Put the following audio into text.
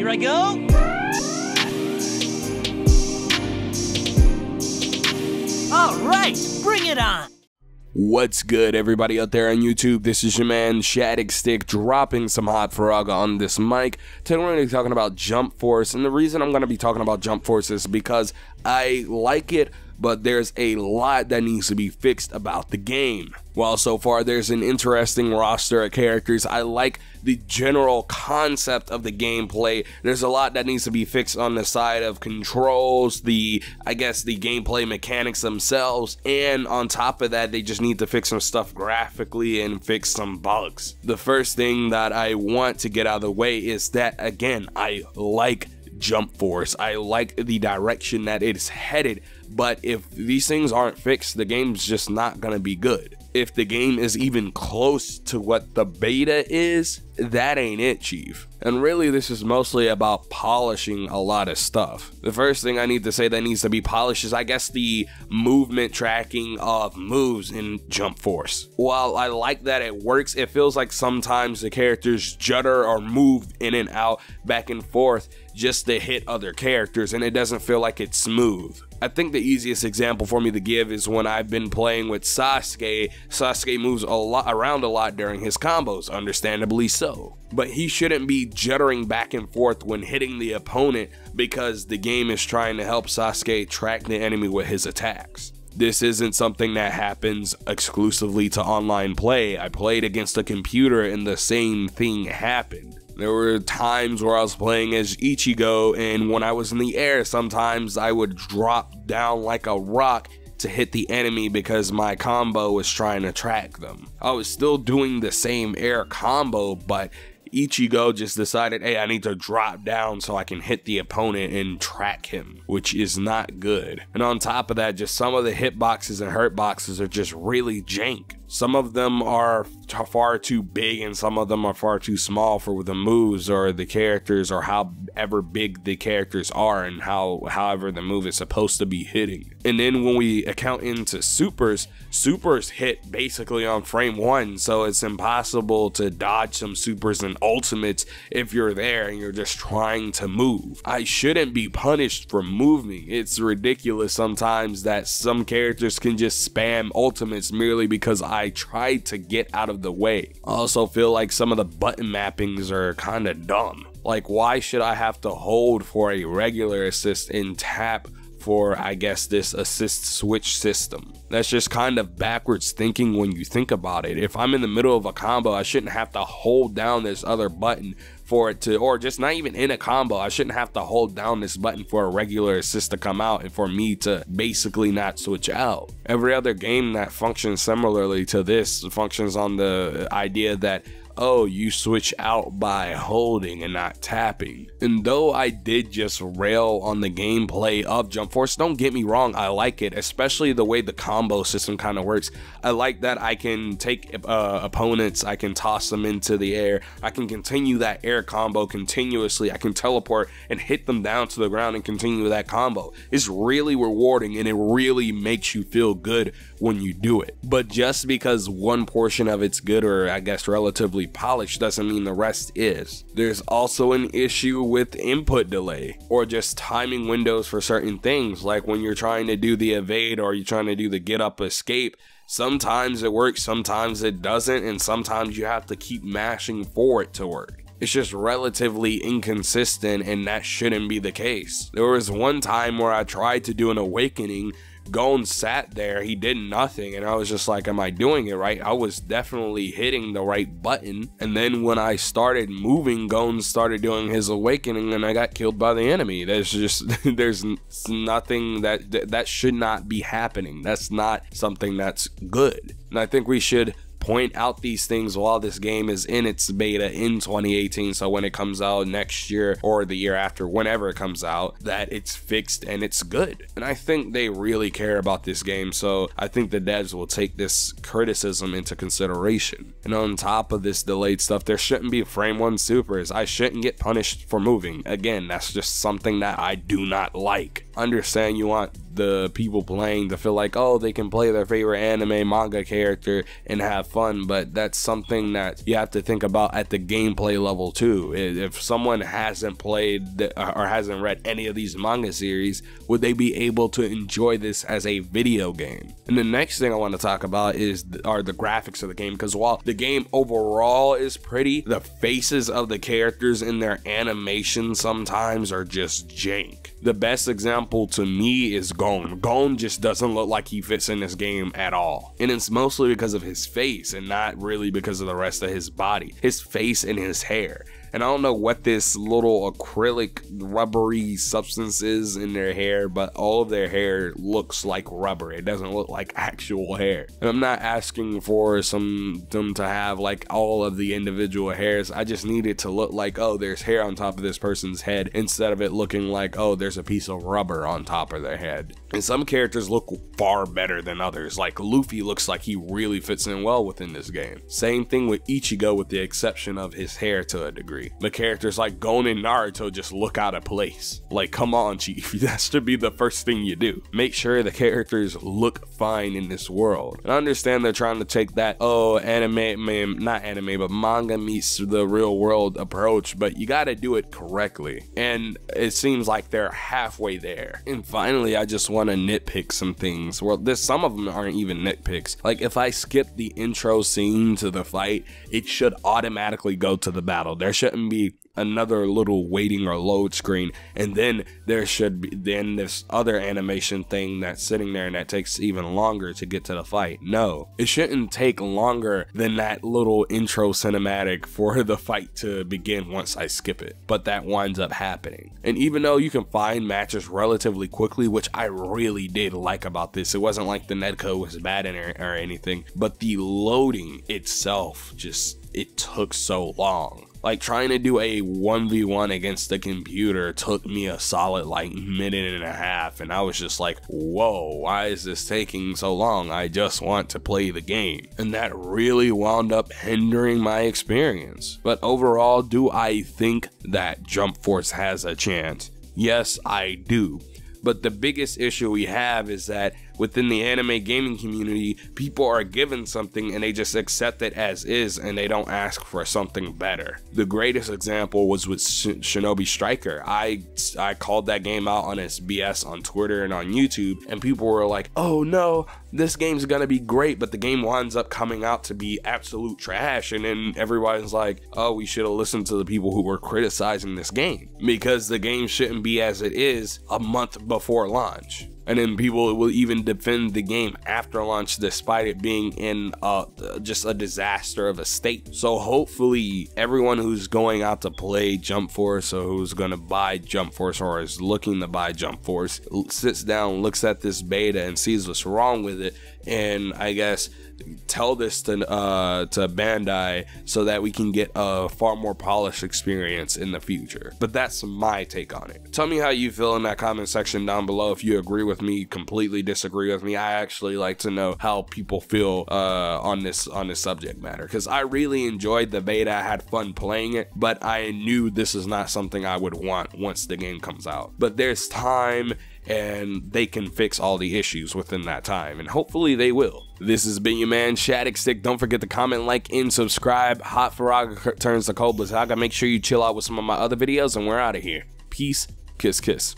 Here I go. All right, bring it on. What's good, everybody out there on YouTube? This is your man Shadicstick dropping some Hot Firaga on this mic. Today we're going to be talking about Jump Force, and the reason I'm going to be talking about Jump Force is because I like it, but there's a lot that needs to be fixed about the game. While so far there's an interesting roster of characters, I like the general concept of the gameplay. There's a lot that needs to be fixed on the side of controls, I guess the gameplay mechanics themselves, and on top of that they just need to fix some stuff graphically and fix some bugs. The first thing that I want to get out of the way is that, again, I like Jump Force. I like the direction that it's headed, but if these things aren't fixed, the game's just not gonna be good. If the game is even close to what the beta is, that ain't it, chief. And really, this is mostly about polishing a lot of stuff. The first thing I need to say that needs to be polished is, I guess, the movement tracking of moves in Jump Force. While I like that it works, it feels like sometimes the characters judder or move in and out, back and forth, just to hit other characters, and it doesn't feel like it's smooth. I think the easiest example for me to give is when I've been playing with Sasuke. Sasuke moves around a lot during his combos, understandably so. But he shouldn't be juddering back and forth when hitting the opponent because the game is trying to help Sasuke track the enemy with his attacks. This isn't something that happens exclusively to online play. I played against a computer and the same thing happened. There were times where I was playing as Ichigo, and when I was in the air, sometimes I would drop down like a rock to hit the enemy because my combo was trying to track them. I was still doing the same air combo, but Ichigo just decided, hey, I need to drop down so I can hit the opponent and track him, which is not good. And on top of that, just some of the hitboxes and hurtboxes are just really jank. Some of them are far too big and some of them are far too small for the moves or the characters, or however big the characters are and however the move is supposed to be hitting. And then when we account into supers hit basically on frame 1, so it's impossible to dodge some supers and ultimates if you're there and you're just trying to move. I shouldn't be punished for moving. It's ridiculous sometimes that some characters can just spam ultimates merely because I tried to get out of the way. I also feel like some of the button mappings are kind of dumb. Like, why should I have to hold for a regular assist and tap for, I guess, this assist switch system? That's just kind of backwards thinking when you think about it. If I'm in the middle of a combo, I shouldn't have to hold down this other button for it to, or just not even in a combo, I shouldn't have to hold down this button for a regular assist to come out and for me to basically not switch out. Every other game that functions similarly to this functions on the idea that, oh, you switch out by holding and not tapping. And though I did just rail on the gameplay of Jump Force, don't get me wrong, I like it, especially the way the combo system kind of works. I like that I can take opponents, I can toss them into the air, I can continue that air combo continuously, I can teleport and hit them down to the ground and continue that combo. It's really rewarding and it really makes you feel good when you do it. But just because one portion of it's good, or I guess relatively polished, doesn't mean the rest is. There's also an issue with input delay or just timing windows for certain things, like when you're trying to do the evade or you're trying to do the get up escape. Sometimes it works, sometimes it doesn't, and sometimes you have to keep mashing for it to work. It's just relatively inconsistent, and that shouldn't be the case. There was one time where I tried to do an awakening, Gon sat there, he did nothing, and I was just like, am I doing it right? I was definitely hitting the right button, and then when I started moving, Gon started doing his awakening and I got killed by the enemy. There's nothing that should not be happening. That's not something that's good, and I think we should point out these things while this game is in its beta in 2018, so when it comes out next year or the year after, whenever it comes out, that it's fixed and it's good. And I think they really care about this game, so I think the devs will take this criticism into consideration. And on top of this delayed stuff, there shouldn't be frame 1 supers. I shouldn't get punished for moving. Again, that's just something that I do not like. understand you want the people playing to feel like, oh, they can play their favorite anime manga character and have fun, but that's something that you have to think about at the gameplay level too. If someone hasn't played or hasn't read any of these manga series, would they be able to enjoy this as a video game? And the next thing I want to talk about are the graphics of the game, because while the game overall is pretty, the faces of the characters in their animation sometimes are just jank. The best example to me is Gon. Gon just doesn't look like he fits in this game at all. And it's mostly because of his face and not really because of the rest of his body. His face and his hair. And I don't know what this little acrylic rubbery substance is in their hair, but all of their hair looks like rubber. It doesn't look like actual hair. And I'm not asking for them to have like all of the individual hairs. I just need it to look like, oh, there's hair on top of this person's head, instead of it looking like, oh, there's a piece of rubber on top of their head. And some characters look far better than others. Like Luffy looks like he really fits in well within this game. Same thing with Ichigo, with the exception of his hair to a degree. The characters like Gon and Naruto just look out of place. Like, come on, Chief, that should be the first thing you do. Make sure the characters look fine in this world. And I understand they're trying to take that, oh, not anime, but manga meets the real world approach, but you gotta do it correctly. And it seems like they're halfway there. And finally, I just want to nitpick some things. Well, some of them aren't even nitpicks. Like, if I skip the intro scene to the fight, it should automatically go to the battle. There shouldn't be another little waiting or load screen, and then there should be this other animation thing that's sitting there and that takes even longer to get to the fight. No, it shouldn't take longer than that little intro cinematic for the fight to begin once I skip it, but that winds up happening. And even though you can find matches relatively quickly, which I really did like about this, it wasn't like the netcode was bad in it or anything, but the loading itself it took so long. Like, trying to do a 1v1 against the computer took me a solid like minute and a half, and I was just like, whoa, why is this taking so long? I just want to play the game. And that really wound up hindering my experience. But overall, do I think that Jump Force has a chance? Yes, I do. But the biggest issue we have is that within the anime gaming community, people are given something and they just accept it as is, and they don't ask for something better. The greatest example was with Shinobi Striker. I called that game out on its BS on Twitter and on YouTube, and people were like, oh no, this game's gonna be great, but the game winds up coming out to be absolute trash. And then everybody's like, oh, we should have listened to the people who were criticizing this game, because the game shouldn't be as it is a month before launch. And then people will even defend the game after launch despite it being in just a disaster of a state. So hopefully everyone who's going out to play Jump Force, or who's going to buy Jump Force, or is looking to buy Jump Force, sits down, looks at this beta and sees what's wrong with it, and I guess tell this to Bandai so that we can get a far more polished experience in the future. But that's my take on it. Tell me how you feel in that comment section down below. If you agree with me, completely disagree with me. I actually like to know how people feel on this subject matter, because I really enjoyed the beta. I had fun playing it, but I knew this is not something I would want once the game comes out. But there's time, and they can fix all the issues within that time, and hopefully they will. This has been your man Shadicstick. Don't forget to comment, like, and subscribe. Hot Firaga turns to Cold Firaga. Make sure you chill out with some of my other videos, and we're out of here. Peace. Kiss, kiss.